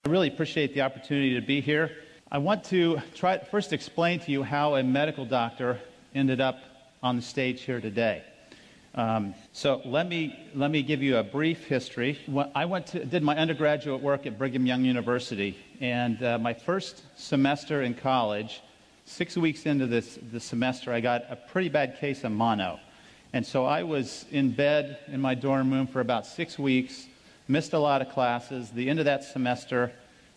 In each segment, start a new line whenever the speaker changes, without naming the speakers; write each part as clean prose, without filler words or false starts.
I really appreciate the opportunity to be here. I want to first explain to you how a medical doctor ended up on the stage here today. So let me give you a brief history. I did my undergraduate work at Brigham Young University, and my first semester in college, 6 weeks into the semester, I got a pretty bad case of mono. And so I was in bed in my dorm room for about 6 weeks, missed a lot of classes. The end of that semester,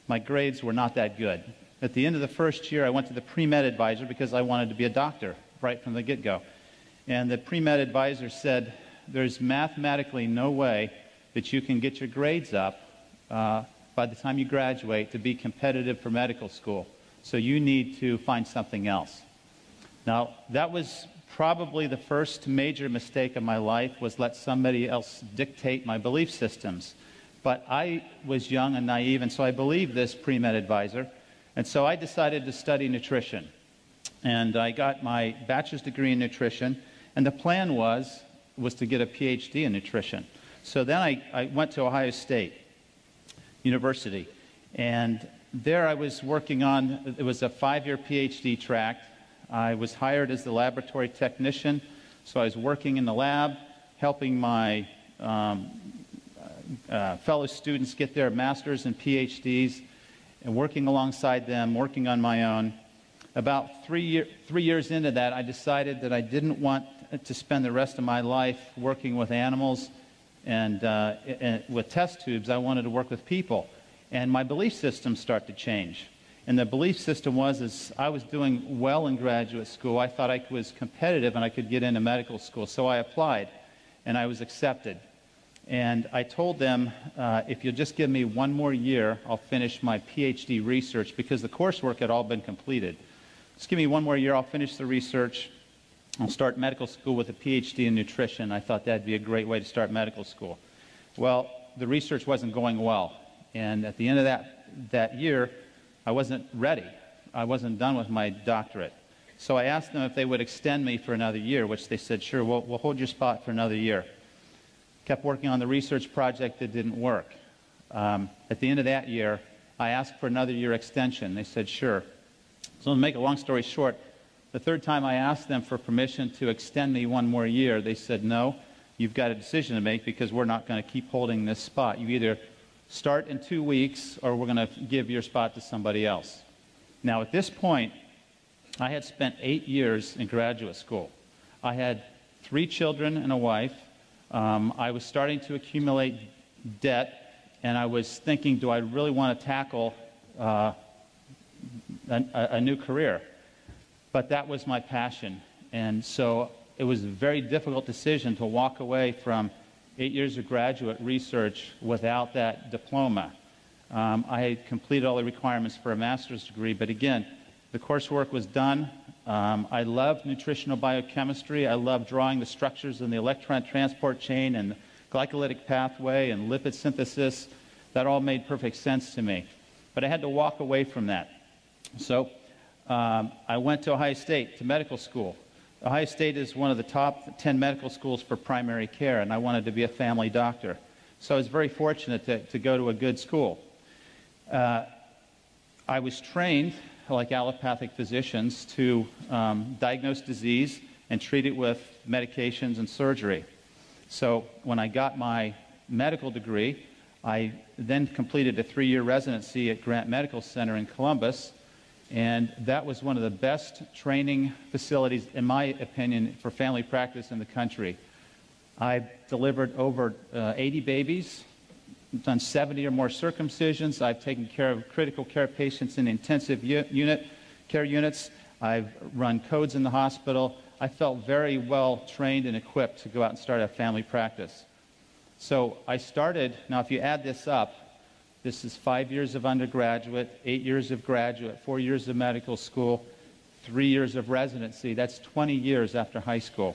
my grades were not that good. At the end of the first year, I went to the pre-med advisor because I wanted to be a doctor right from the get-go. And the pre-med advisor said, there's mathematically no way that you can get your grades up by the time you graduate to be competitive for medical school. So you need to find something else. Now, that was probably the first major mistake of my life, was let somebody else dictate my belief systems. But I was young and naive, and so I believed this pre-med advisor. And so I decided to study nutrition. And I got my bachelor's degree in nutrition, and the plan was to get a PhD in nutrition. So then I went to Ohio State University, and there I was working on, it was a 5-year PhD track. I was hired as the laboratory technician, so I was working in the lab, helping my fellow students get their master's and PhDs, and working alongside them, working on my own. About 3 years into that, I decided that I didn't want to spend the rest of my life working with animals and with test tubes. I wanted to work with people. And my belief system started to change. And the belief system was, I was doing well in graduate school. I thought I was competitive and I could get into medical school. So I applied, and I was accepted. And I told them, if you'll just give me 1 more year, I'll finish my PhD research, because the coursework had all been completed. Just give me 1 more year, I'll finish the research. I'll start medical school with a PhD in nutrition. I thought that'd be a great way to start medical school. Well, the research wasn't going well. And at the end of that year, I wasn't ready. I wasn't done with my doctorate. So I asked them if they would extend me for another year, which they said, sure, we'll hold your spot for another year. Kept working on the research project that didn't work. At the end of that year, I asked for another year extension. They said, sure. So to make a long story short, the third time I asked them for permission to extend me 1 more year, they said, no, you've got a decision to make, because we're not going to keep holding this spot. You either start in 2 weeks, or we're going to give your spot to somebody else. Now, at this point, I had spent 8 years in graduate school. I had 3 children and a wife. I was starting to accumulate debt, and I was thinking, do I really want to tackle a new career? But that was my passion, and so it was a very difficult decision to walk away from 8 years of graduate research without that diploma. I had completed all the requirements for a master's degree, but again, the coursework was done. I loved nutritional biochemistry. I loved drawing the structures in the electron transport chain and the glycolytic pathway and lipid synthesis. That all made perfect sense to me. But I had to walk away from that. So I went to Ohio State to medical school. Ohio State is one of the top 10 medical schools for primary care, and I wanted to be a family doctor. So I was very fortunate to go to a good school. I was trained, like allopathic physicians, to diagnose disease and treat it with medications and surgery. So when I got my medical degree, I then completed a 3-year residency at Grant Medical Center in Columbus, and that was one of the best training facilities, in my opinion, for family practice in the country. I delivered over 80 babies, done 70 or more circumcisions. I've taken care of critical care patients in intensive care units. I've run codes in the hospital. I felt very well trained and equipped to go out and start a family practice. So I started, now if you add this up, this is 5 years of undergraduate, 8 years of graduate, 4 years of medical school, 3 years of residency. That's 20 years after high school.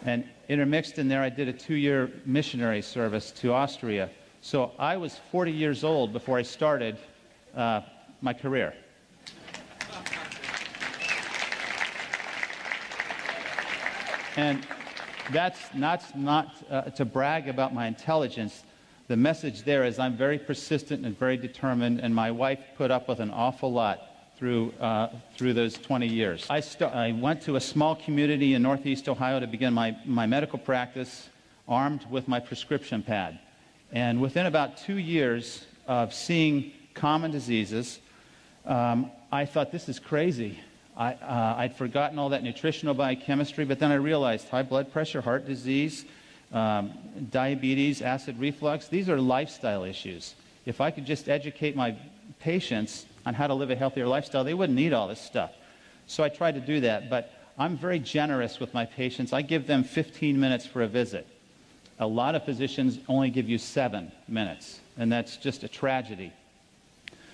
And intermixed in there, I did a 2-year missionary service to Austria. So I was 40 years old before I started my career. And that's not to brag about my intelligence. The message there is I'm very persistent and very determined, and my wife put up with an awful lot through those 20 years. I went to a small community in Northeast Ohio to begin my medical practice, armed with my prescription pad. And within about 2 years of seeing common diseases, I thought, this is crazy. I'd forgotten all that nutritional biochemistry, but then I realized high blood pressure, heart disease, diabetes, acid reflux, these are lifestyle issues. If I could just educate my patients on how to live a healthier lifestyle, they wouldn't need all this stuff. So I tried to do that, but I'm very generous with my patients. I give them 15 minutes for a visit. A lot of physicians only give you 7 minutes, and that's just a tragedy.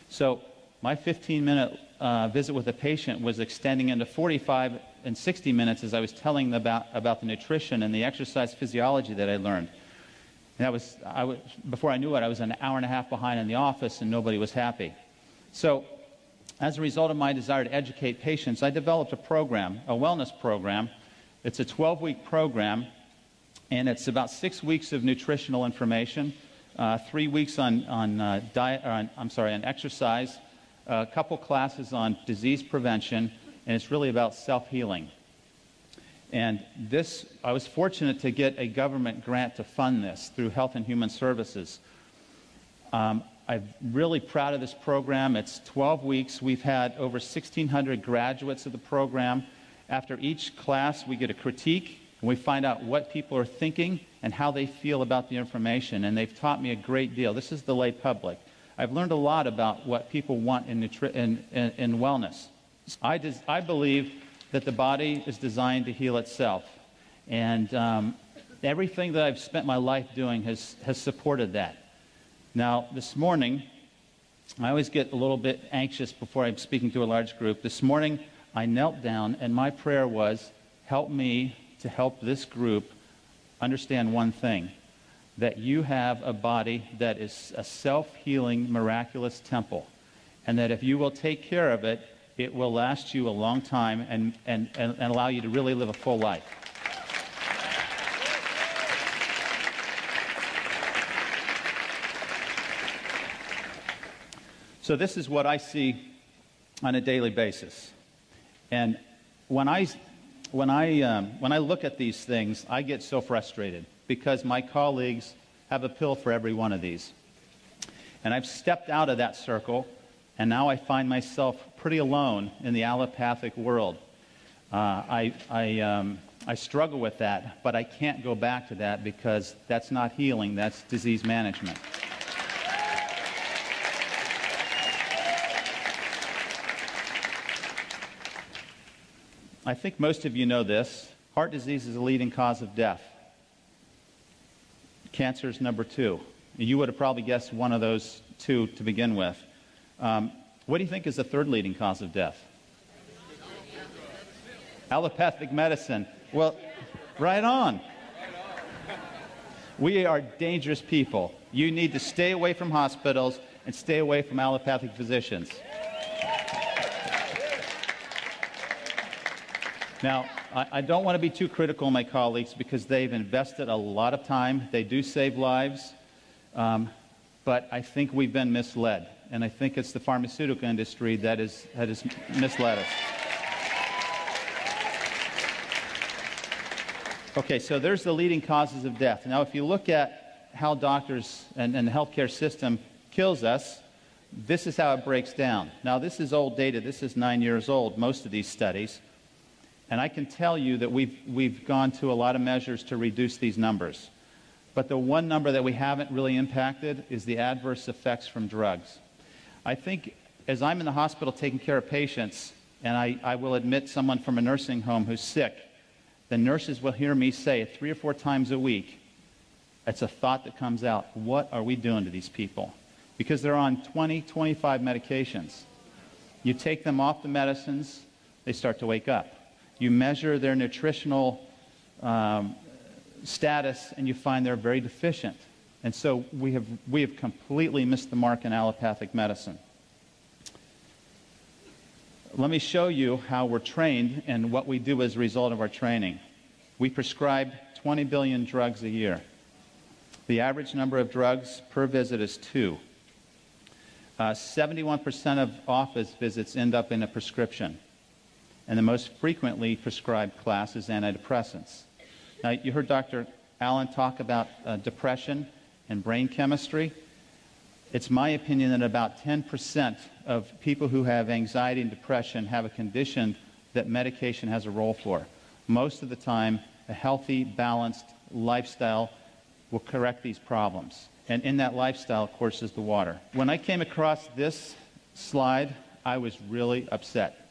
So my 15-minute visit with a patient was extending into 45 and 60 minutes as I was telling them about the nutrition and the exercise physiology that I learned. And before I knew it, I was an hour and a half behind in the office, and nobody was happy. So as a result of my desire to educate patients, I developed a program, a wellness program. It's a 12-week program, and it's about 6 weeks of nutritional information, 3 weeks on exercise, a couple classes on disease prevention, and it's really about self-healing. And this, I was fortunate to get a government grant to fund this through Health and Human Services. I'm really proud of this program. It's 12 weeks. We've had over 1,600 graduates of the program. After each class, we get a critique, and we find out what people are thinking and how they feel about the information. And they've taught me a great deal. This is the lay public. I've learned a lot about what people want in wellness. I believe that the body is designed to heal itself. And everything that I've spent my life doing has supported that. Now, this morning, I always get a little bit anxious before I'm speaking to a large group. This morning, I knelt down, and my prayer was, help me to help this group understand one thing, that you have a body that is a self-healing, miraculous temple, and that if you will take care of it, it will last you a long time and allow you to really live a full life. So this is what I see on a daily basis. And when I look at these things, I get so frustrated because my colleagues have a pill for every one of these. And I've stepped out of that circle, and now I find myself pretty alone in the allopathic world. I struggle with that, but I can't go back to that because that's not healing, that's disease management. I think most of you know this. Heart disease is the leading cause of death. Cancer is number 2. You would have probably guessed one of those 2 to begin with. What do you think is the 3rd leading cause of death? Allopathic medicine. Well, right on. We are dangerous people. You need to stay away from hospitals and stay away from allopathic physicians. Now, I don't want to be too critical of my colleagues because they've invested a lot of time. They do save lives. But I think we've been misled. And I think it's the pharmaceutical industry that has misled us. Okay, so there's the leading causes of death. Now, if you look at how doctors and the healthcare system kills us, this is how it breaks down. Now, this is old data. This is 9 years old, most of these studies. And I can tell you that we've gone to a lot of measures to reduce these numbers. But the one number that we haven't really impacted is the adverse effects from drugs. I think as I'm in the hospital taking care of patients, and I will admit someone from a nursing home who's sick, the nurses will hear me say 3 or 4 times a week, it's a thought that comes out, what are we doing to these people? Because they're on 20, 25 medications. You take them off the medicines, they start to wake up. You measure their nutritional status, and you find they're very deficient. And so we have completely missed the mark in allopathic medicine. Let me show you how we're trained and what we do as a result of our training. We prescribe 20 billion drugs a year. The average number of drugs per visit is 2. 71% of office visits end up in a prescription, and the most frequently prescribed class is antidepressants. Now, you heard Dr. Allen talk about depression and brain chemistry. It's my opinion that about 10% of people who have anxiety and depression have a condition that medication has a role for. Most of the time, a healthy, balanced lifestyle will correct these problems. And in that lifestyle, of course, is the water. When I came across this slide, I was really upset.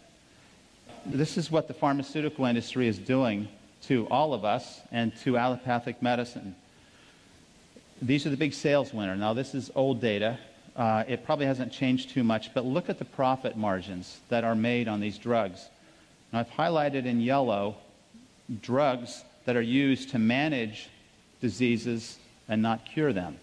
This is what the pharmaceutical industry is doing to all of us and to allopathic medicine. These are the big sales winners. Now, this is old data. It probably hasn't changed too much, but look at the profit margins that are made on these drugs. Now, I've highlighted in yellow drugs that are used to manage diseases and not cure them.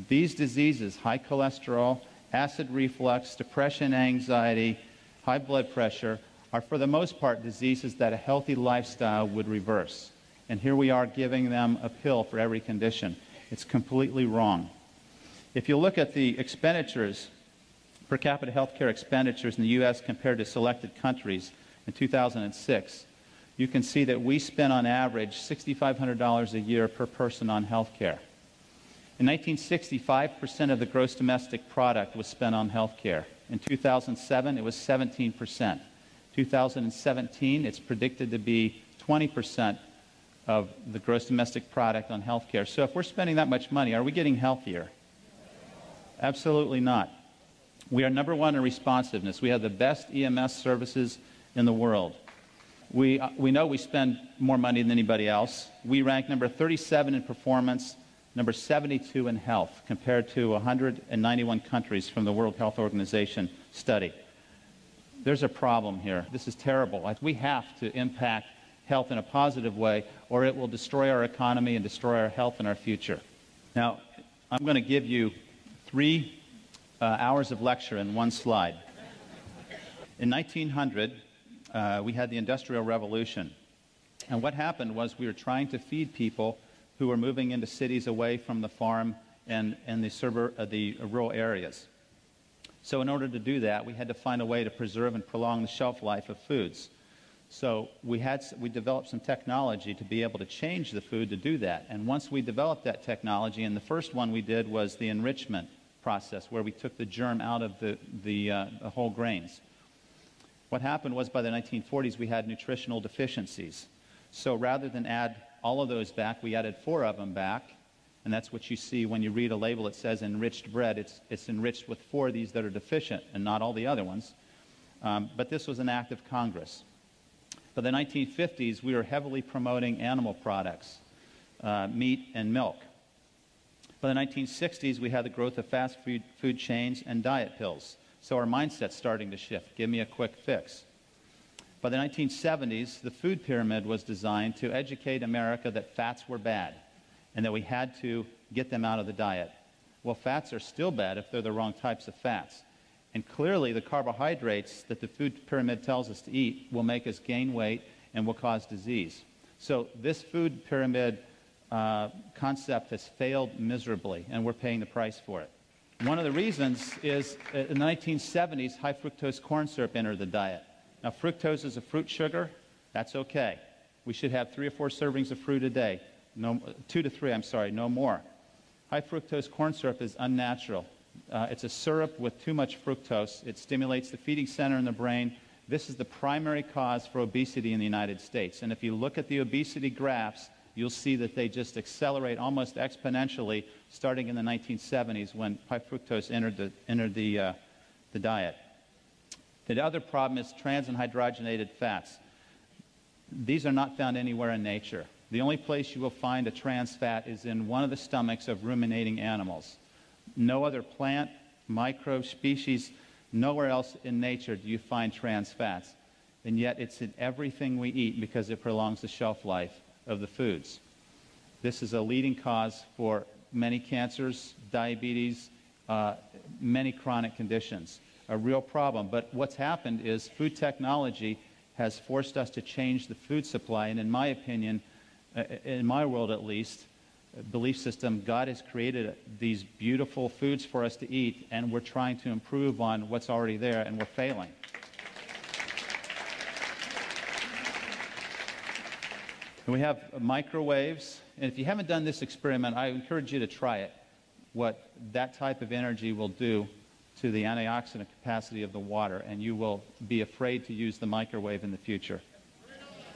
These diseases, high cholesterol, acid reflux, depression, anxiety, high blood pressure, are for the most part diseases that a healthy lifestyle would reverse. And here we are giving them a pill for every condition. It's completely wrong. If you look at the expenditures, per capita healthcare expenditures in the U.S. compared to selected countries in 2006, you can see that we spend on average $6,500 a year per person on healthcare. In 1960, 5% of the gross domestic product was spent on healthcare. In 2007, it was 17%. 2017, it's predicted to be 20% of the gross domestic product on healthcare. So if we're spending that much money, are we getting healthier? Absolutely not. We are number one in responsiveness. We have the best EMS services in the world. We know we spend more money than anybody else. We rank number 37 in performance, number 72 in health, compared to 191 countries from the World Health Organization study. There's a problem here. This is terrible. We have to impact health in a positive way, or it will destroy our economy and destroy our health and our future. Now, I'm going to give you 3 hours of lecture in one slide. In 1900, we had the Industrial Revolution. And what happened was we were trying to feed people who were moving into cities away from the farm and the rural areas. So in order to do that, we had to find a way to preserve and prolong the shelf life of foods. So we developed some technology to be able to change the food to do that. And once we developed that technology, and the first one we did was the enrichment process, where we took the germ out of the whole grains. What happened was by the 1940s, we had nutritional deficiencies. So rather than add all of those back, we added 4 of them back. And that's what you see when you read a label that says enriched bread. It's enriched with 4 of these that are deficient and not all the other ones. But this was an act of Congress. By the 1950s, we were heavily promoting animal products, meat and milk. By the 1960s, we had the growth of fast food chains and diet pills. So our mindset's starting to shift. Give me a quick fix. By the 1970s, the food pyramid was designed to educate America that fats were bad and that we had to get them out of the diet. Well, fats are still bad if they're the wrong types of fats. And clearly, the carbohydrates that the food pyramid tells us to eat will make us gain weight and will cause disease. So this food pyramid concept has failed miserably, and we're paying the price for it. One of the reasons is in the 1970s, high fructose corn syrup entered the diet. Now, fructose is a fruit sugar. That's okay. We should have 3 or 4 servings of fruit a day. 2 to 3, no more. High fructose corn syrup is unnatural. It's a syrup with too much fructose. It stimulates the feeding center in the brain. This is the primary cause for obesity in the United States. And if you look at the obesity graphs, you'll see that they just accelerate almost exponentially starting in the 1970s when high fructose entered the diet. The other problem is trans and hydrogenated fats. These are not found anywhere in nature. The only place you will find a trans fat is in one of the stomachs of ruminating animals. No other plant, microbe, species, nowhere else in nature do you find trans fats. And yet it's in everything we eat because it prolongs the shelf life of the foods. This is a leading cause for many cancers, diabetes, many chronic conditions. A real problem. But what's happened is food technology has forced us to change the food supply, and in my opinion, in my world at least, belief system, God has created these beautiful foods for us to eat, and we're trying to improve on what's already there, and we're failing. And we have microwaves, and if you haven't done this experiment, I encourage you to try it, what that type of energy will do to the antioxidant capacity of the water, and you will be afraid to use the microwave in the future.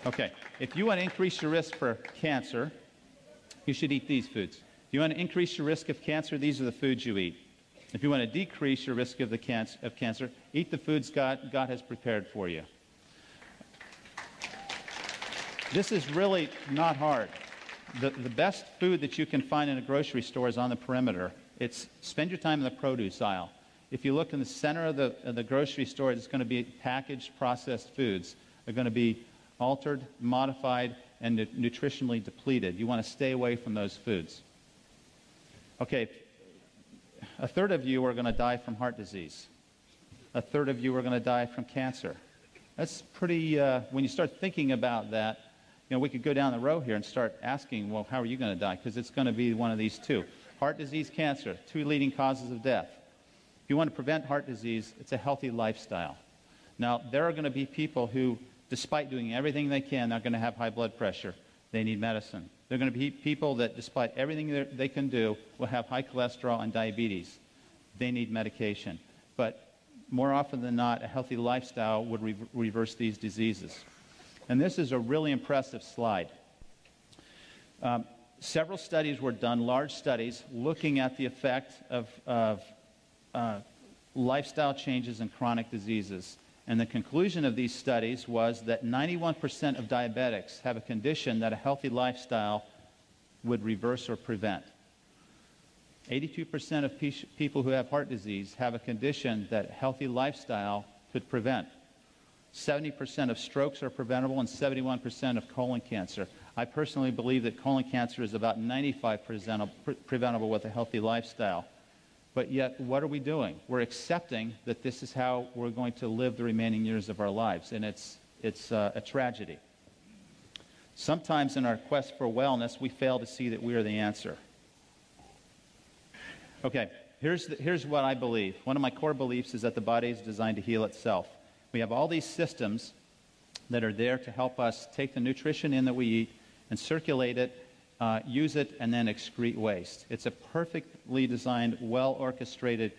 Okay, if you want to increase your risk for cancer, you should eat these foods. If you want to increase your risk of cancer, these are the foods you eat. If you want to decrease your risk of cancer, eat the foods God has prepared for you. This is really not hard. The best food that you can find in a grocery store is on the perimeter. Spend your time in the produce aisle. If you look in the center of the grocery store, it's going to be packaged, processed foods. They're going to be altered, modified, and nutritionally depleted. You want to stay away from those foods. Okay, a third of you are going to die from heart disease. A third of you are going to die from cancer. That's pretty, when you start thinking about that, we could go down the row here and start asking, well, how are you going to die? Because it's going to be one of these two. Heart disease, cancer, two leading causes of death. If you want to prevent heart disease, it's a healthy lifestyle. Now, there are going to be people who, despite doing everything they can, they're going to have high blood pressure. They need medicine. There are going to be people that, despite everything they can do, will have high cholesterol and diabetes. They need medication. But more often than not, a healthy lifestyle would reverse these diseases. And this is a really impressive slide. Several studies were done, large studies, looking at the effect of lifestyle changes in chronic diseases. And the conclusion of these studies was that 91% of diabetics have a condition that a healthy lifestyle would reverse or prevent. 82% of people who have heart disease have a condition that a healthy lifestyle could prevent. 70% of strokes are preventable, and 71% of colon cancer. I personally believe that colon cancer is about 95% preventable with a healthy lifestyle. But yet, what are we doing? We're accepting that this is how we're going to live the remaining years of our lives, and it's a tragedy. Sometimes in our quest for wellness, we fail to see that we are the answer. Okay, here's what I believe. One of my core beliefs is that the body is designed to heal itself. We have all these systems that are there to help us take the nutrition in that we eat and circulate it, use it, and then excrete waste. It's a perfectly designed, well-orchestrated,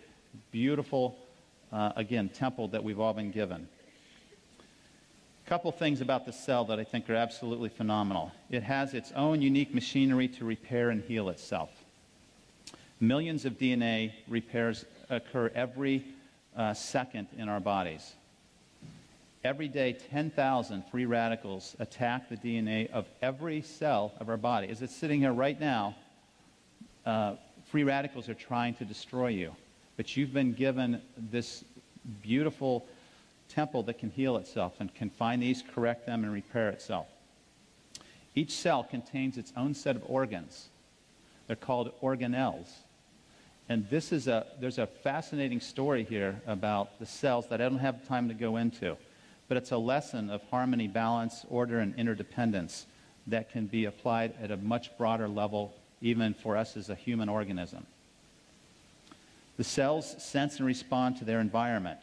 beautiful, again, temple that we've all been given. A couple things about the cell that I think are absolutely phenomenal. It has its own unique machinery to repair and heal itself. Millions of DNA repairs occur every second in our bodies. Every day, 10,000 free radicals attack the DNA of every cell of our body. As it's sitting here right now, free radicals are trying to destroy you. But you've been given this beautiful temple that can heal itself and can find these, correct them, and repair itself. Each cell contains its own set of organs. They're called organelles. And there's a fascinating story here about the cells that I don't have time to go into. But it's a lesson of harmony, balance, order, and interdependence that can be applied at a much broader level, even for us as a human organism. The cells sense and respond to their environment.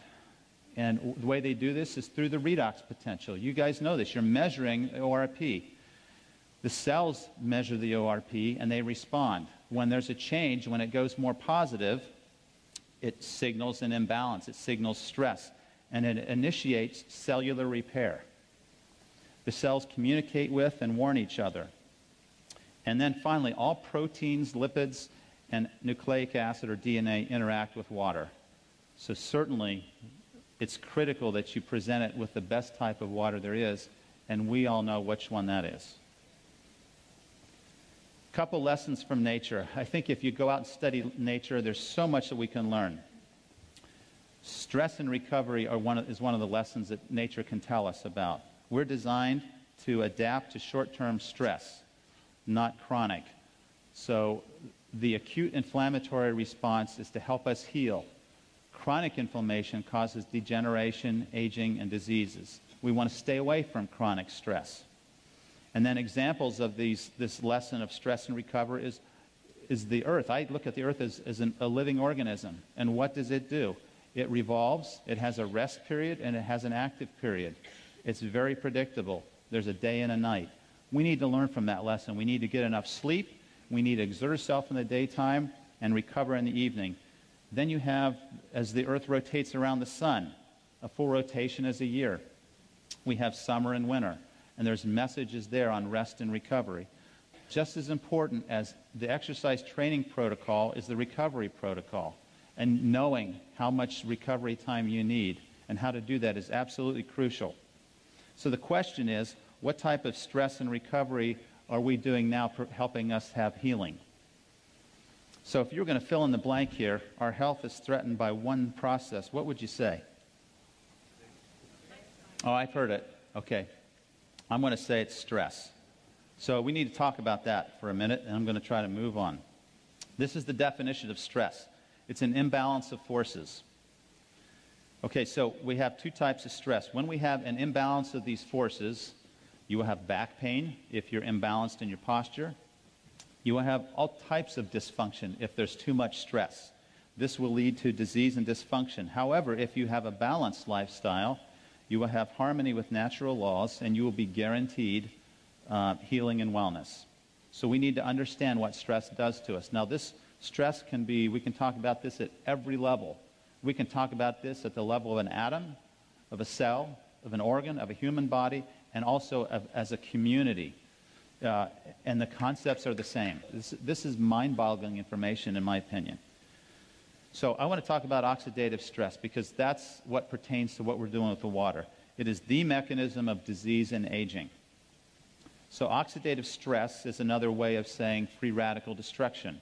And the way they do this is through the redox potential. You guys know this. You're measuring ORP. The cells measure the ORP, and they respond. When there's a change, when it goes more positive, it signals an imbalance. It signals stress. And it initiates cellular repair. The cells communicate with and warn each other. And then finally, all proteins, lipids, and nucleic acid or DNA interact with water. So certainly, it's critical that you present it with the best type of water there is, and we all know which one that is. A couple lessons from nature. I think if you go out and study nature, there's so much that we can learn. Stress and recovery is one of the lessons that nature can tell us about. We're designed to adapt to short-term stress, not chronic. So the acute inflammatory response is to help us heal. Chronic inflammation causes degeneration, aging, and diseases. We want to stay away from chronic stress. And then examples of this lesson of stress and recovery is is the Earth. I look at the Earth as a living organism. And what does it do? It revolves, it has a rest period, and it has an active period. It's very predictable. There's a day and a night. We need to learn from that lesson. We need to get enough sleep. We need to exert ourselves in the daytime and recover in the evening. Then you have, as the Earth rotates around the sun, a full rotation is a year. We have summer and winter, and there's messages there on rest and recovery. Just as important as the exercise training protocol is the recovery protocol. And knowing how much recovery time you need and how to do that is absolutely crucial. So the question is, what type of stress and recovery are we doing now helping us have healing? So if you're going to fill in the blank here, our health is threatened by one process. What would you say? Oh, I've heard it. Okay. I'm going to say it's stress. So we need to talk about that for a minute, and I'm going to try to move on. This is the definition of stress. It's an imbalance of forces. Okay, so we have two types of stress. When we have an imbalance of these forces, you will have back pain if you're imbalanced in your posture. You will have all types of dysfunction if there's too much stress. This will lead to disease and dysfunction. However, if you have a balanced lifestyle, you will have harmony with natural laws, and you will be guaranteed healing and wellness. So we need to understand what stress does to us. Now, this stress can be, we can talk about this at every level. We can talk about this at the level of an atom, of a cell, of an organ, of a human body, and also as a community. And the concepts are the same. This is mind-boggling information, in my opinion. So I want to talk about oxidative stress because that's what pertains to what we're doing with the water. It is the mechanism of disease and aging. So oxidative stress is another way of saying free radical destruction.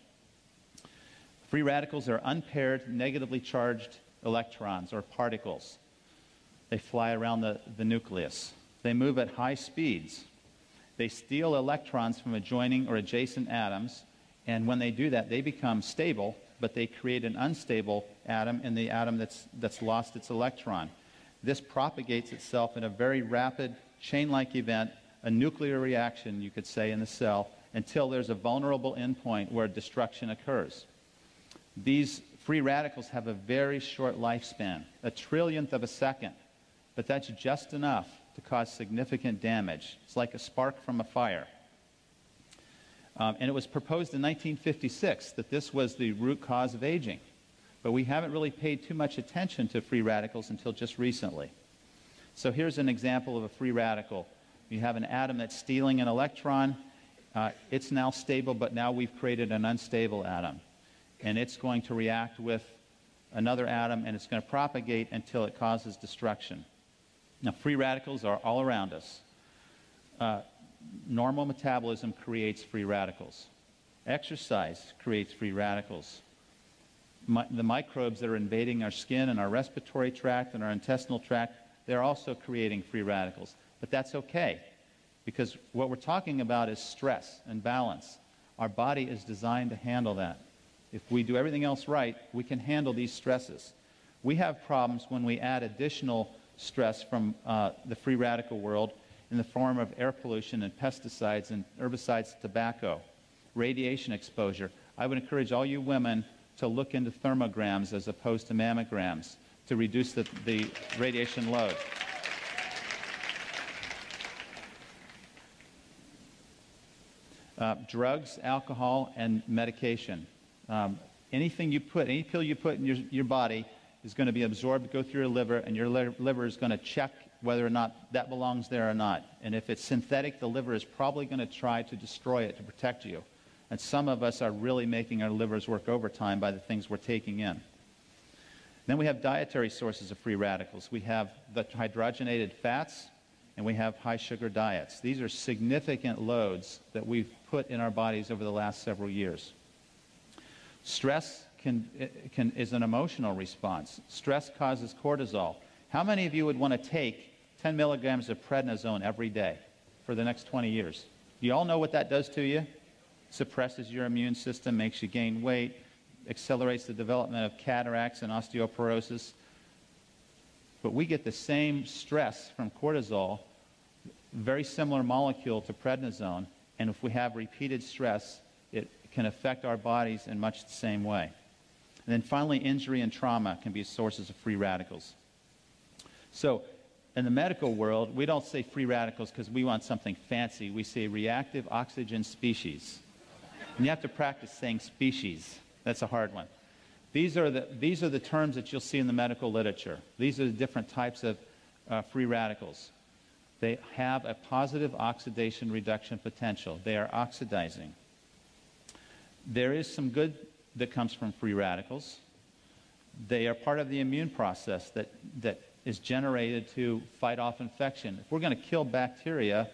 Free radicals are unpaired, negatively charged electrons or particles. They fly around the nucleus. They move at high speeds. They steal electrons from adjoining or adjacent atoms, and when they do that, they become stable, but they create an unstable atom in the atom that's lost its electron. This propagates itself in a very rapid, chain-like event, a nuclear reaction, you could say, in the cell, until there's a vulnerable endpoint where destruction occurs. These free radicals have a very short lifespan, a trillionth of a second, but that's just enough to cause significant damage. It's like a spark from a fire. And it was proposed in 1956 that this was the root cause of aging, but we haven't really paid too much attention to free radicals until just recently. So here's an example of a free radical. You have an atom that's stealing an electron. It's now stable, but now we've created an unstable atom. And it's going to react with another atom, and it's going to propagate until it causes destruction. Now, free radicals are all around us. Normal metabolism creates free radicals. Exercise creates free radicals. The microbes that are invading our skin and our respiratory tract and our intestinal tract, they're also creating free radicals. But that's okay, because what we're talking about is stress and balance. Our body is designed to handle that. If we do everything else right, we can handle these stresses. We have problems when we add additional stress from the free radical world in the form of air pollution and pesticides and herbicides, tobacco, radiation exposure. I would encourage all you women to look into thermograms as opposed to mammograms to reduce the radiation load. Drugs, alcohol, and medication. Any pill you put in your body is going to be absorbed, go through your liver, and your liver is going to check whether or not that belongs there or not. And if it's synthetic, the liver is probably going to try to destroy it to protect you. And some of us are really making our livers work overtime by the things we're taking in. Then we have dietary sources of free radicals. We have the hydrogenated fats, and we have high sugar diets. These are significant loads that we've put in our bodies over the last several years. Stress is an emotional response. Stress causes cortisol. How many of you would want to take 10 milligrams of prednisone every day for the next 20 years? Do you all know what that does to you? Suppresses your immune system, makes you gain weight, accelerates the development of cataracts and osteoporosis. But we get the same stress from cortisol, very similar molecule to prednisone, and if we have repeated stress, it can affect our bodies in much the same way. And then finally, injury and trauma can be sources of free radicals. So in the medical world, we don't say free radicals because we want something fancy. We say reactive oxygen species. And you have to practice saying species. That's a hard one. These are the terms that you'll see in the medical literature. These are the different types of free radicals. They have a positive oxidation reduction potential. They are oxidizing. There is some good that comes from free radicals. They are part of the immune process that is generated to fight off infection. If we're going to kill bacteria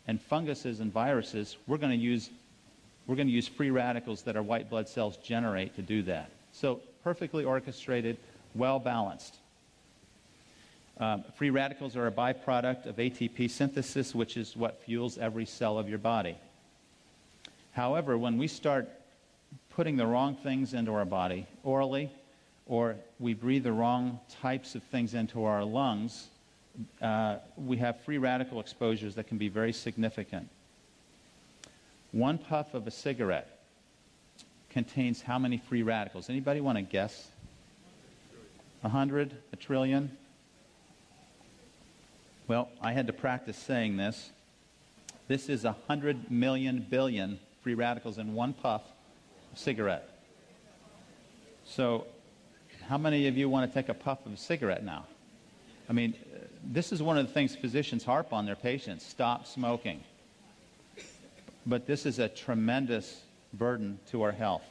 and funguses and viruses, we're going to use free radicals that our white blood cells generate to do that. So perfectly orchestrated, well balanced. Free radicals are a byproduct of ATP synthesis, which is what fuels every cell of your body. However, when we start putting the wrong things into our body orally, or we breathe the wrong types of things into our lungs, we have free radical exposures that can be very significant. One puff of a cigarette contains how many free radicals? Anybody want to guess? 100? A trillion? Well, I had to practice saying this. This is 100 million billion free radicals in one puff of cigarette. So how many of you want to take a puff of a cigarette now? I mean, this is one of the things physicians harp on their patients: stop smoking. But this is a tremendous burden to our health.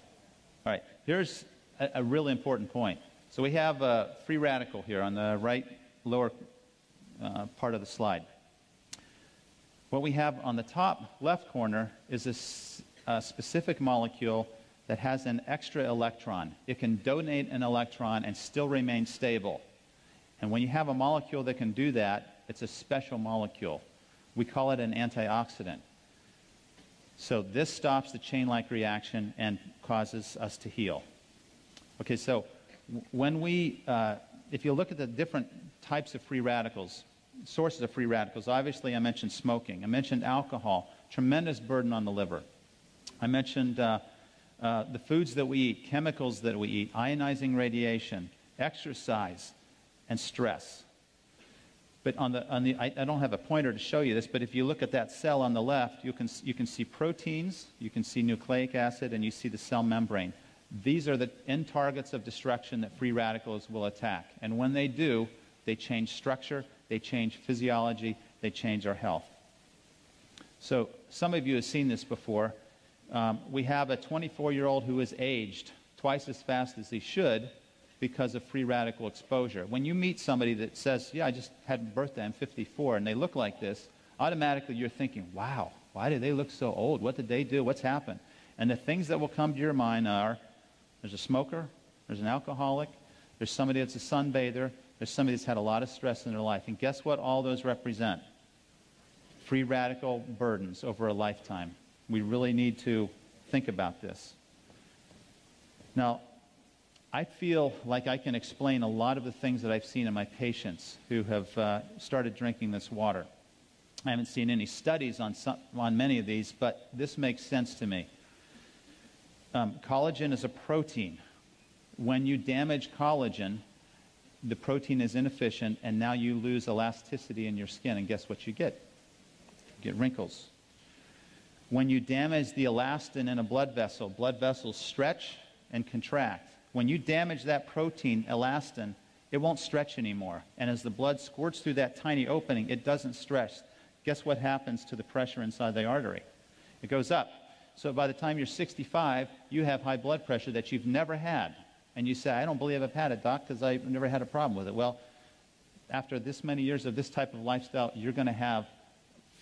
All right, here's a really important point. So we have a free radical here on the right lower part of the slide. What we have on the top left corner is a specific molecule that has an extra electron. It can donate an electron and still remain stable. And when you have a molecule that can do that, it's a special molecule. We call it an antioxidant. So this stops the chain-like reaction and causes us to heal. Okay, so when if you look at the different types of free radicals, sources of free radicals, obviously I mentioned smoking. I mentioned alcohol, tremendous burden on the liver. I mentioned the foods that we eat, chemicals that we eat, ionizing radiation, exercise, and stress. But I don't have a pointer to show you this, but if you look at that cell on the left, you can see proteins, you can see nucleic acid, and you see the cell membrane. These are the end targets of destruction that free radicals will attack. And when they do, they change structure, they change physiology, they change our health. So some of you have seen this before. We have a 24-year-old who is aged twice as fast as he should because of free radical exposure. When you meet somebody that says, yeah, I just had a birthday, I'm 54, and they look like this, automatically you're thinking, wow, why do they look so old? What did they do? What's happened? And the things that will come to your mind are, there's a smoker, there's an alcoholic, there's somebody that's a sunbather, there's somebody that's had a lot of stress in their life. And guess what all those represent? Free radical burdens over a lifetime. We really need to think about this. Now, I feel like I can explain a lot of the things that I've seen in my patients who have started drinking this water. I haven't seen any studies on many of these, but this makes sense to me. Collagen is a protein. When you damage collagen, the protein is inefficient, and now you lose elasticity in your skin, and guess what you get? You get wrinkles. When you damage the elastin in a blood vessels stretch and contract. When you damage that protein, elastin, it won't stretch anymore. And as the blood squirts through that tiny opening, it doesn't stretch. Guess what happens to the pressure inside the artery? It goes up. So by the time you're 65, you have high blood pressure that you've never had. And you say, I don't believe I've had it, doc, because I've never had a problem with it. Well, after this many years of this type of lifestyle, you're going to have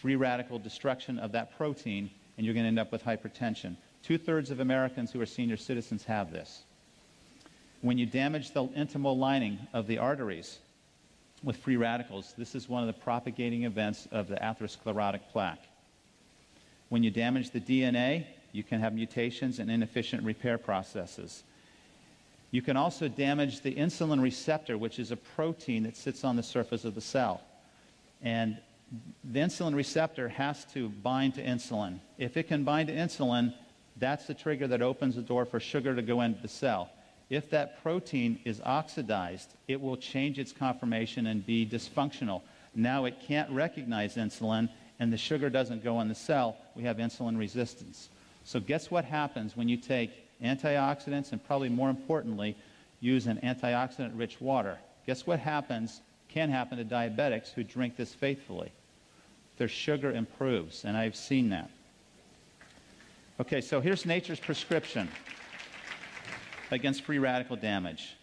free radical destruction of that protein, and you're going to end up with hypertension. 2/3 of Americans who are senior citizens have this. When you damage the intimal lining of the arteries with free radicals, this is one of the propagating events of the atherosclerotic plaque. When you damage the DNA, you can have mutations and inefficient repair processes. You can also damage the insulin receptor, which is a protein that sits on the surface of the cell. And the insulin receptor has to bind to insulin. If it can bind to insulin, That's the trigger that opens the door for sugar to go into the cell. If that protein is oxidized, it will change its conformation and be dysfunctional. Now it can't recognize insulin, and the sugar doesn't go in the cell. We have insulin resistance. So guess what happens when you take antioxidants and, probably more importantly, use an antioxidant-rich water? Guess what can happen to diabetics who drink this faithfully? Their sugar improves, and I've seen that. Okay, so here's nature's prescription against free radical damage.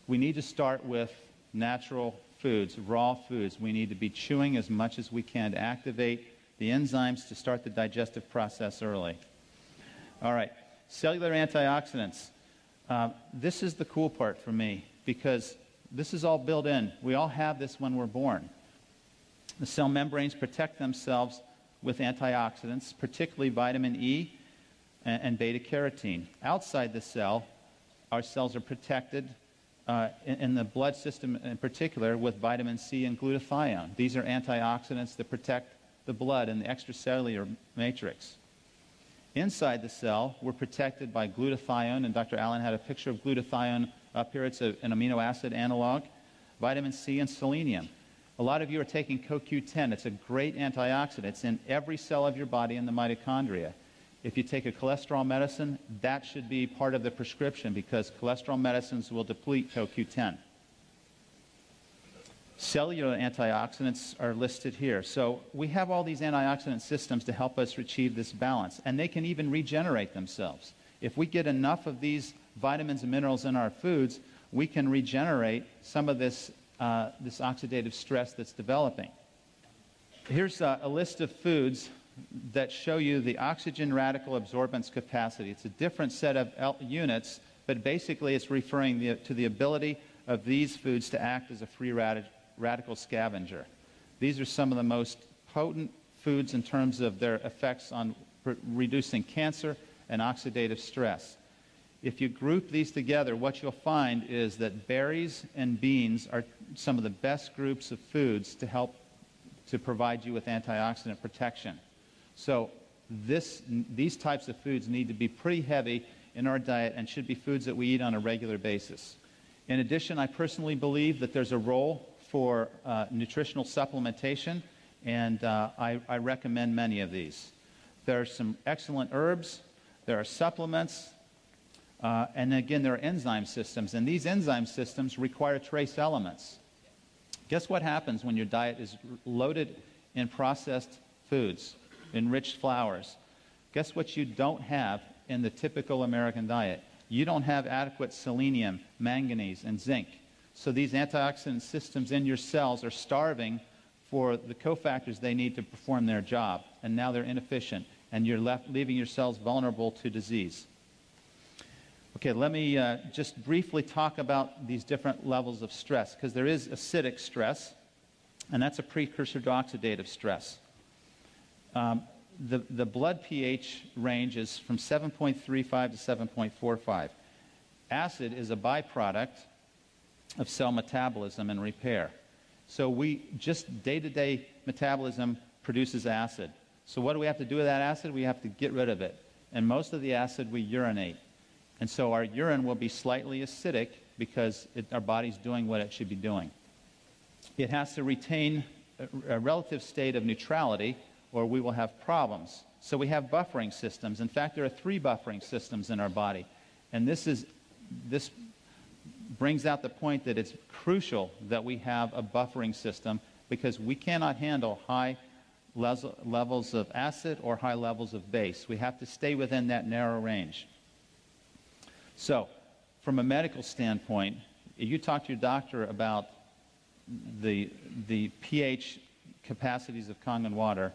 We need to start with natural foods, raw foods. We need to be chewing as much as we can to activate the enzymes to start the digestive process early. All right, cellular antioxidants. This is the cool part for me, because this is all built in. We all have this when we're born. The cell membranes protect themselves with antioxidants, particularly vitamin E and beta-carotene. Outside the cell, our cells are protected in the blood system in particular with vitamin C and glutathione. These are antioxidants that protect the blood and the extracellular matrix. Inside the cell, we're protected by glutathione, and Dr. Allen had a picture of glutathione up here. It's an amino acid analog, vitamin C, and selenium. A lot of you are taking CoQ10. It's a great antioxidant. It's in every cell of your body in the mitochondria. If you take a cholesterol medicine, that should be part of the prescription, because cholesterol medicines will deplete CoQ10. Cellular antioxidants are listed here. So we have all these antioxidant systems to help us achieve this balance, and they can even regenerate themselves. If we get enough of these vitamins and minerals in our foods, we can regenerate some of this oxidative stress that's developing. Here's a list of foods that show you the oxygen radical absorbance capacity. It's a different set of units, but basically it's referring to the ability of these foods to act as a free radical scavenger. These are some of the most potent foods in terms of their effects on reducing cancer and oxidative stress. If you group these together, what you'll find is that berries and beans are some of the best groups of foods to help to provide you with antioxidant protection. So these types of foods need to be pretty heavy in our diet and should be foods that we eat on a regular basis. In addition, I personally believe that there's a role for nutritional supplementation, and I recommend many of these. There are some excellent herbs, there are supplements, and again, there are enzyme systems, and these enzyme systems require trace elements. Guess what happens when your diet is loaded in processed foods, enriched flours? Guess what you don't have in the typical American diet? You don't have adequate selenium, manganese, and zinc. So these antioxidant systems in your cells are starving for the cofactors they need to perform their job, and now they're inefficient, and you're leaving your cells vulnerable to disease. Okay, let me just briefly talk about these different levels of stress, because there is acidic stress, and that's a precursor to oxidative stress. The blood pH range is from 7.35 to 7.45. Acid is a byproduct of cell metabolism and repair. So just day-to-day metabolism produces acid. So what do we have to do with that acid? We have to get rid of it. And most of the acid we urinate. And so our urine will be slightly acidic because our body's doing what it should be doing. It has to retain a relative state of neutrality, or we will have problems. So we have buffering systems. In fact, there are 3 buffering systems in our body. And this brings out the point that it's crucial that we have a buffering system, because we cannot handle high levels of acid or high levels of base. We have to stay within that narrow range. So, from a medical standpoint, if you talk to your doctor about the pH capacities of Kangen water,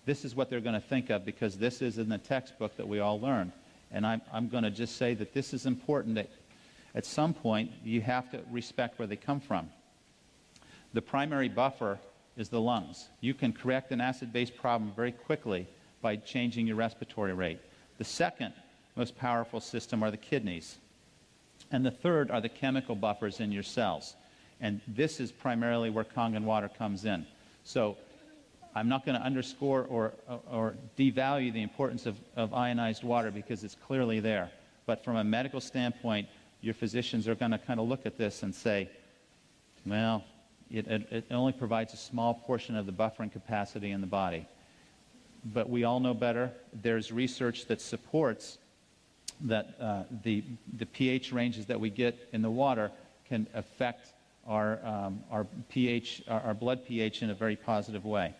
this is what they're going to think of, because this is in the textbook that we all learn. And I'm going to just say that this is important, that at some point you have to respect where they come from. The primary buffer is the lungs. You can correct an acid-base problem very quickly by changing your respiratory rate. The second most powerful system are the kidneys. And the third are the chemical buffers in your cells. And this is primarily where Kangen water comes in. So I'm not going to underscore or devalue the importance of ionized water because it's clearly there. But from a medical standpoint, your physicians are going to kind of look at this and say, well, it only provides a small portion of the buffering capacity in the body. But we all know better. There's research that supports that the pH ranges that we get in the water can affect our pH, our blood pH in a very positive way.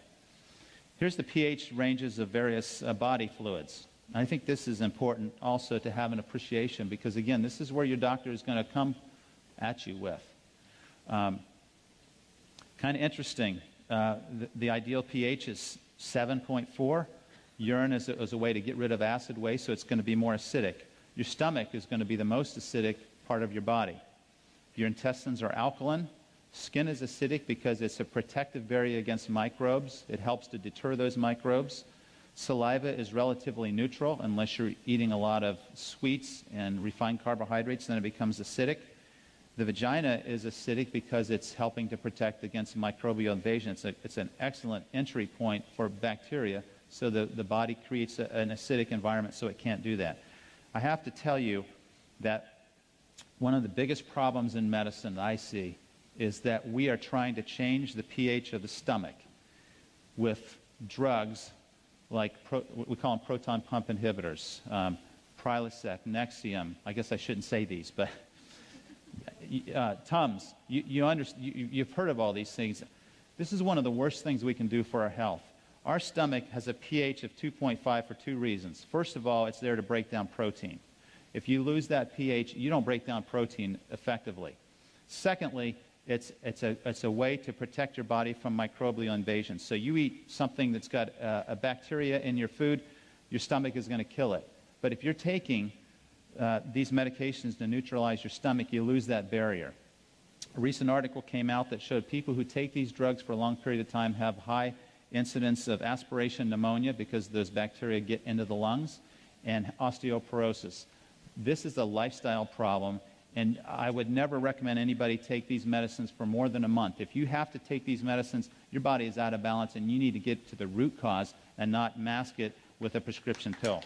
Here's the pH ranges of various body fluids. I think this is important also to have an appreciation because, again, this is where your doctor is going to come at you with. Kind of interesting. The ideal pH is 7.4. Urine is a way to get rid of acid waste, so it's going to be more acidic. Your stomach is going to be the most acidic part of your body. Your intestines are alkaline. Skin is acidic because it's a protective barrier against microbes. It helps to deter those microbes. Saliva is relatively neutral unless you're eating a lot of sweets and refined carbohydrates, then it becomes acidic. The vagina is acidic because it's helping to protect against microbial invasion. It's an excellent entry point for bacteria, so the body creates an acidic environment so it can't do that. I have to tell you that one of the biggest problems in medicine that I see is that we are trying to change the pH of the stomach with drugs like, we call them proton pump inhibitors, Prilosec, Nexium. I guess I shouldn't say these, but Tums. You've heard of all these things. This is one of the worst things we can do for our health. Our stomach has a pH of 2.5 for two reasons. First of all, it's there to break down protein. If you lose that pH, you don't break down protein effectively. Secondly, it's a way to protect your body from microbial invasion. So you eat something that's got a bacteria in your food, your stomach is going to kill it. But if you're taking these medications to neutralize your stomach, you lose that barrier. A recent article came out that showed people who take these drugs for a long period of time have high incidence of aspiration pneumonia because those bacteria get into the lungs, and osteoporosis. This is a lifestyle problem, and I would never recommend anybody take these medicines for more than a month. If you have to take these medicines, your body is out of balance, and you need to get to the root cause and not mask it with a prescription pill.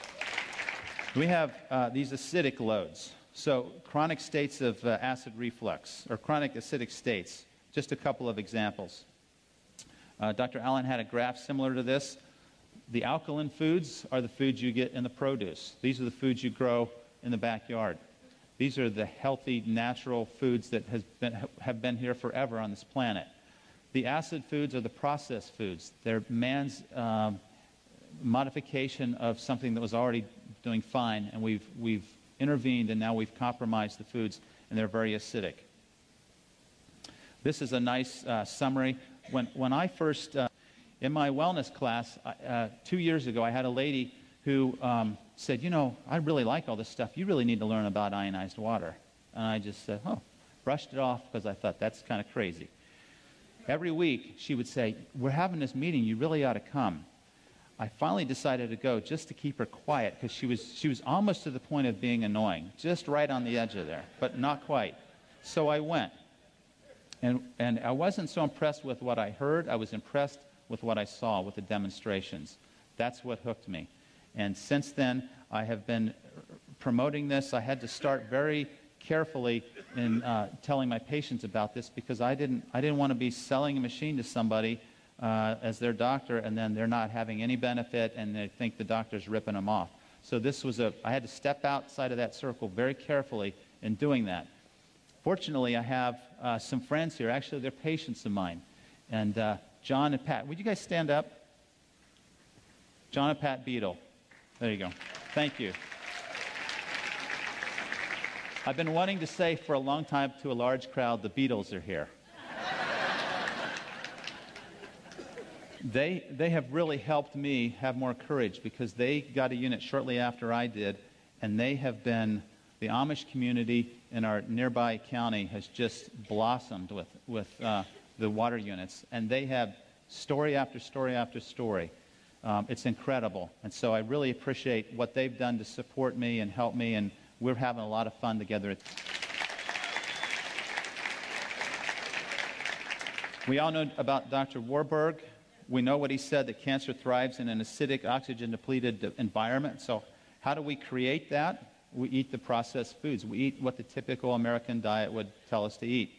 We have these acidic loads. So chronic states of acid reflux, or chronic acidic states. Just a couple of examples. Dr. Allen had a graph similar to this. The alkaline foods are the foods you get in the produce. These are the foods you grow in the backyard. These are the healthy, natural foods that have been here forever on this planet. The acid foods are the processed foods. They're man's modification of something that was already doing fine, and we've intervened, and now we've compromised the foods, and they're very acidic. This is a nice summary. When I first, in my wellness class 2 years ago, I had a lady who said, you know, I really like all this stuff. You really need to learn about ionized water. And I just said, oh, brushed it off because I thought that's kind of crazy. Every week she would say, we're having this meeting. You really ought to come. I finally decided to go just to keep her quiet because she was almost to the point of being annoying, just right on the edge of there, but not quite. So I went. And I wasn't so impressed with what I heard. I was impressed with what I saw with the demonstrations. That's what hooked me. And since then, I have been promoting this. I had to start very carefully in telling my patients about this because I didn't want to be selling a machine to somebody as their doctor, and then they're not having any benefit, and they think the doctor's ripping them off. So this was I had to step outside of that circle very carefully in doing that. Fortunately, I have some friends here. Actually, they're patients of mine. And John and Pat. Would you guys stand up? John and Pat Beadle. There you go. Thank you. I've been wanting to say for a long time to a large crowd, the Beatles are here. They have really helped me have more courage because they got a unit shortly after I did, and they have been, the Amish community in our nearby county has just blossomed with the water units, and they have story after story after story. It's incredible, and so I really appreciate what they've done to support me and help me, and we're having a lot of fun together. We all know about Dr. Warburg. We know what he said, that cancer thrives in an acidic, oxygen-depleted environment. So how do we create that? We eat the processed foods. We eat what the typical American diet would tell us to eat.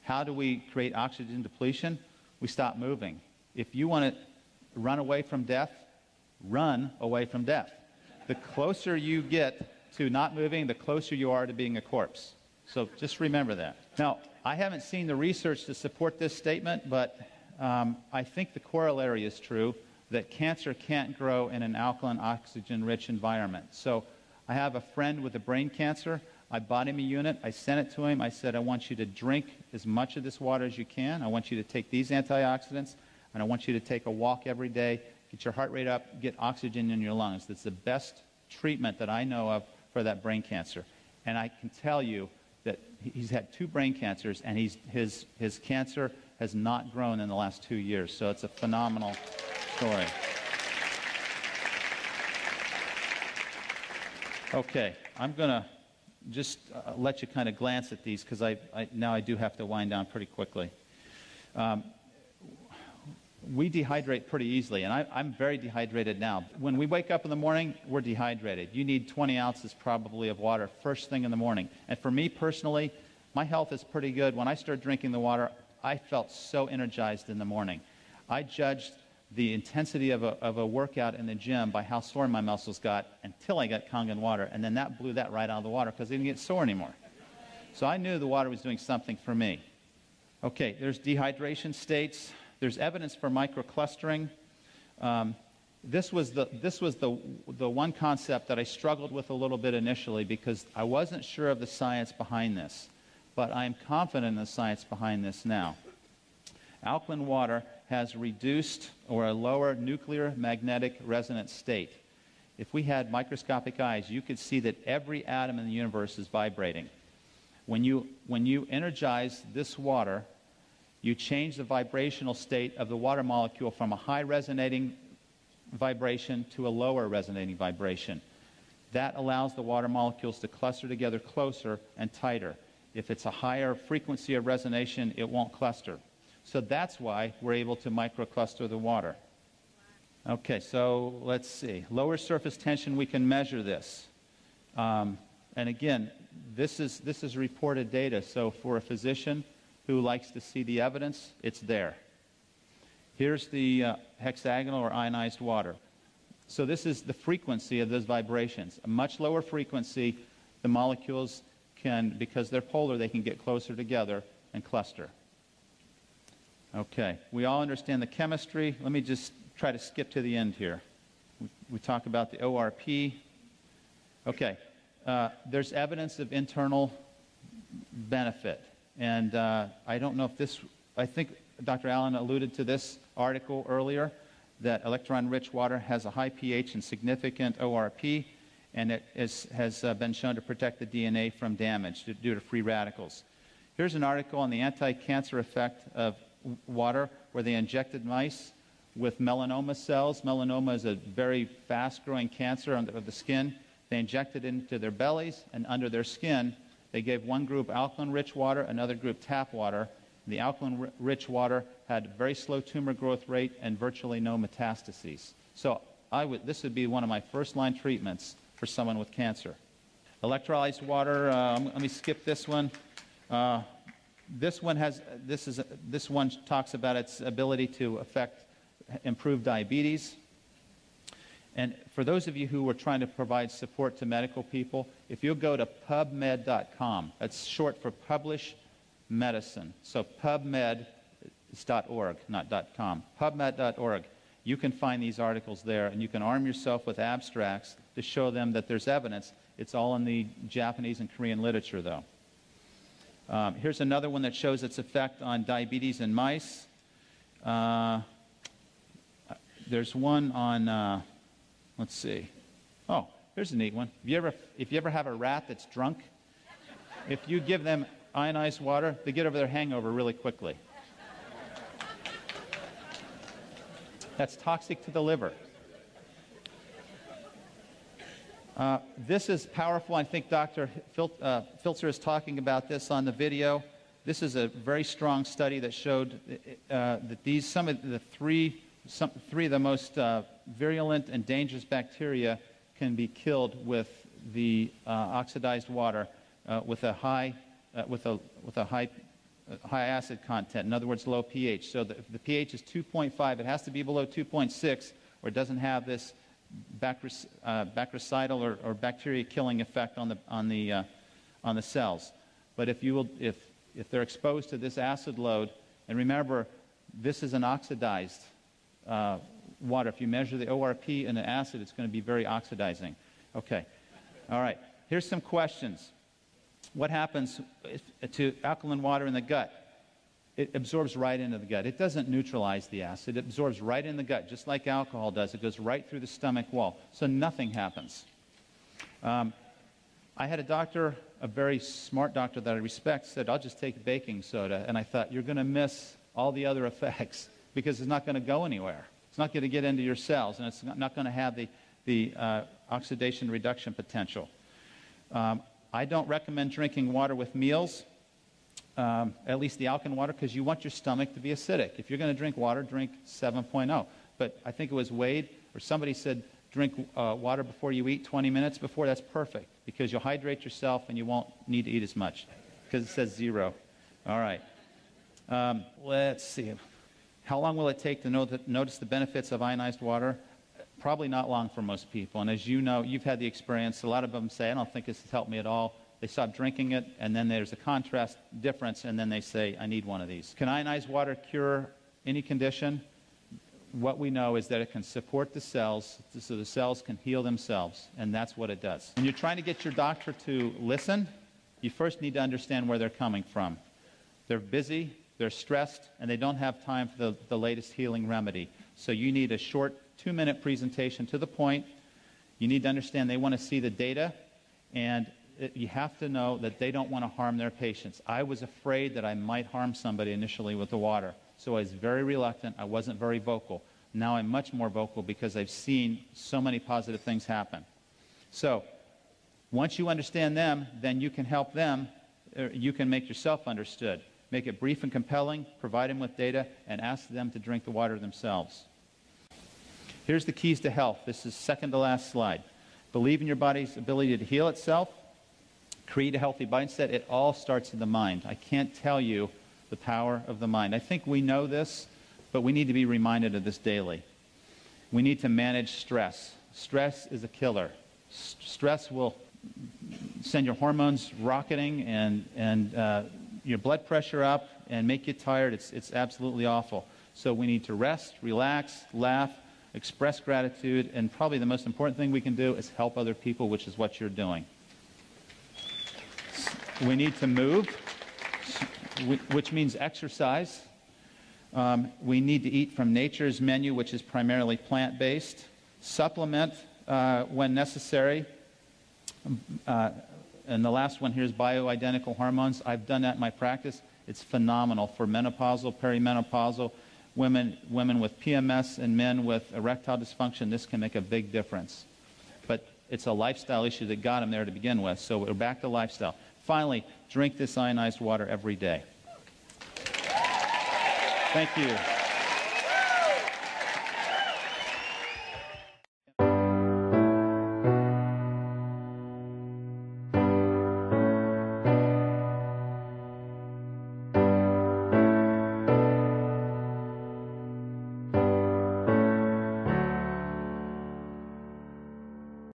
How do we create oxygen depletion? We stop moving. If you want to run away from death, run away from death. The closer you get to not moving, the closer you are to being a corpse. So just remember that. Now, I haven't seen the research to support this statement, but I think the corollary is true, that cancer can't grow in an alkaline, oxygen-rich environment. So I have a friend with a brain cancer. I bought him a unit. I sent it to him. I said, I want you to drink as much of this water as you can. I want you to take these antioxidants, and I want you to take a walk every day, get your heart rate up, get oxygen in your lungs. That's the best treatment that I know of for that brain cancer. And I can tell you that he's had 2 brain cancers, and his cancer has not grown in the last 2 years. So it's a phenomenal story. Okay, I'm going to just let you kind of glance at these, because now I do have to wind down pretty quickly. We dehydrate pretty easily, and I'm very dehydrated now. When we wake up in the morning, we're dehydrated. You need 20 ounces probably of water first thing in the morning. And for me personally, my health is pretty good. When I started drinking the water, I felt so energized in the morning. I judged the intensity of a workout in the gym by how sore my muscles got until I got Kangen water, and then that blew that right out of the water because I didn't get sore anymore. So I knew the water was doing something for me. Okay, there's dehydration states. There's evidence for microclustering. This was the one concept that I struggled with a little bit initially because I wasn't sure of the science behind this, but I'm confident in the science behind this now. Alkaline water has reduced or a lower nuclear magnetic resonance state. If we had microscopic eyes, you could see that every atom in the universe is vibrating. When you energize this water, you change the vibrational state of the water molecule from a high resonating vibration to a lower resonating vibration. That allows the water molecules to cluster together closer and tighter. If it's a higher frequency of resonation, it won't cluster. So that's why we're able to microcluster the water. Okay, so let's see. Lower surface tension, we can measure this. And again, this is reported data. So for a physician who likes to see the evidence, it's there. Here's the hexagonal or ionized water. So this is the frequency of those vibrations. A much lower frequency, the molecules can, because they're polar, they can get closer together and cluster. Okay, we all understand the chemistry. Let me just try to skip to the end here. We talk about the ORP. Okay, there's evidence of internal benefit. And I don't know if this, I think Dr. Allen alluded to this article earlier, that electron-rich water has a high pH and significant ORP, and it has been shown to protect the DNA from damage due to free radicals. Here's an article on the anti-cancer effect of water where they injected mice with melanoma cells. Melanoma is a very fast-growing cancer of the skin. They injected it into their bellies, and under their skin, they gave one group alkaline-rich water, another group tap water. The alkaline-rich water had very slow tumor growth rate and virtually no metastases. So this would be one of my first-line treatments for someone with cancer. Electrolyzed water, let me skip this one. This one talks about its ability to improve diabetes. And for those of you who are trying to provide support to medical people, if you'll go to PubMed.com, that's short for Publish Medicine. So PubMed is .org, not .com. PubMed.org. You can find these articles there, and you can arm yourself with abstracts to show them that there's evidence. It's all in the Japanese and Korean literature, though. Here's another one that shows its effect on diabetes in mice. There's one on, let's see. Oh, here's a neat one. If you ever have a rat that's drunk, if you give them ionized water, they get over their hangover really quickly. That's toxic to the liver. This is powerful. I think Dr. Filzer is talking about this on the video. This is a very strong study that showed that three of the most virulent and dangerous bacteria can be killed with the oxidized water with a high acid content. In other words, low pH. So if the pH is 2.5, it has to be below 2.6, or it doesn't have this bactericidal or bacteria-killing effect on the cells. But if they're exposed to this acid load, and remember, this is an oxidized water. If you measure the ORP in the acid, it's going to be very oxidizing. Okay. All right. Here's some questions. What happens to alkaline water in the gut? It absorbs right into the gut. It doesn't neutralize the acid. It absorbs right in the gut, just like alcohol does. It goes right through the stomach wall. So nothing happens. I had a doctor, a very smart doctor that I respect, said, I'll just take baking soda. And I thought, you're going to miss all the other effects because it's not going to go anywhere. It's not going to get into your cells, and it's not going to have the oxidation reduction potential. I don't recommend drinking water with meals, at least the alkaline water, because you want your stomach to be acidic. If you're going to drink water, drink 7.0. But I think it was Wade or somebody said drink water before you eat 20 minutes before. That's perfect because you'll hydrate yourself and you won't need to eat as much because it says 0. All right. Let's see. How long will it take to notice the benefits of ionized water? Probably not long for most people. And as you know, you've had the experience. A lot of them say, I don't think this has helped me at all. They stop drinking it, and then there's a contrast difference, and then they say, I need one of these. Can ionized water cure any condition? What we know is that it can support the cells so the cells can heal themselves, and that's what it does. When you're trying to get your doctor to listen, you first need to understand where they're coming from. They're busy, they're stressed, and they don't have time for the latest healing remedy. So you need a short 2-minute presentation to the point. You need to understand they want to see the data, and you have to know that they don't want to harm their patients. I was afraid that I might harm somebody initially with the water, so I was very reluctant. I wasn't very vocal. Now I'm much more vocal because I've seen so many positive things happen. So once you understand them, then you can help them. You can make yourself understood. Make it brief and compelling, provide them with data, and ask them to drink the water themselves. Here's the keys to health. This is second to last slide. Believe in your body's ability to heal itself. Create a healthy mindset. It all starts in the mind. I can't tell you the power of the mind. I think we know this, but we need to be reminded of this daily. We need to manage stress. Stress is a killer. Stress will send your hormones rocketing and your blood pressure up and make you tired. It's absolutely awful. So we need to rest, relax, laugh, express gratitude, and probably the most important thing we can do is help other people, which is what you're doing. We need to move, which means exercise. We need to eat from nature's menu, which is primarily plant-based. Supplement when necessary. And the last one here is bioidentical hormones. I've done that in my practice. It's phenomenal for menopausal, perimenopausal, women with PMS and men with erectile dysfunction. This can make a big difference. But it's a lifestyle issue that got them there to begin with. So we're back to lifestyle. Finally, drink this ionized water every day. Thank you.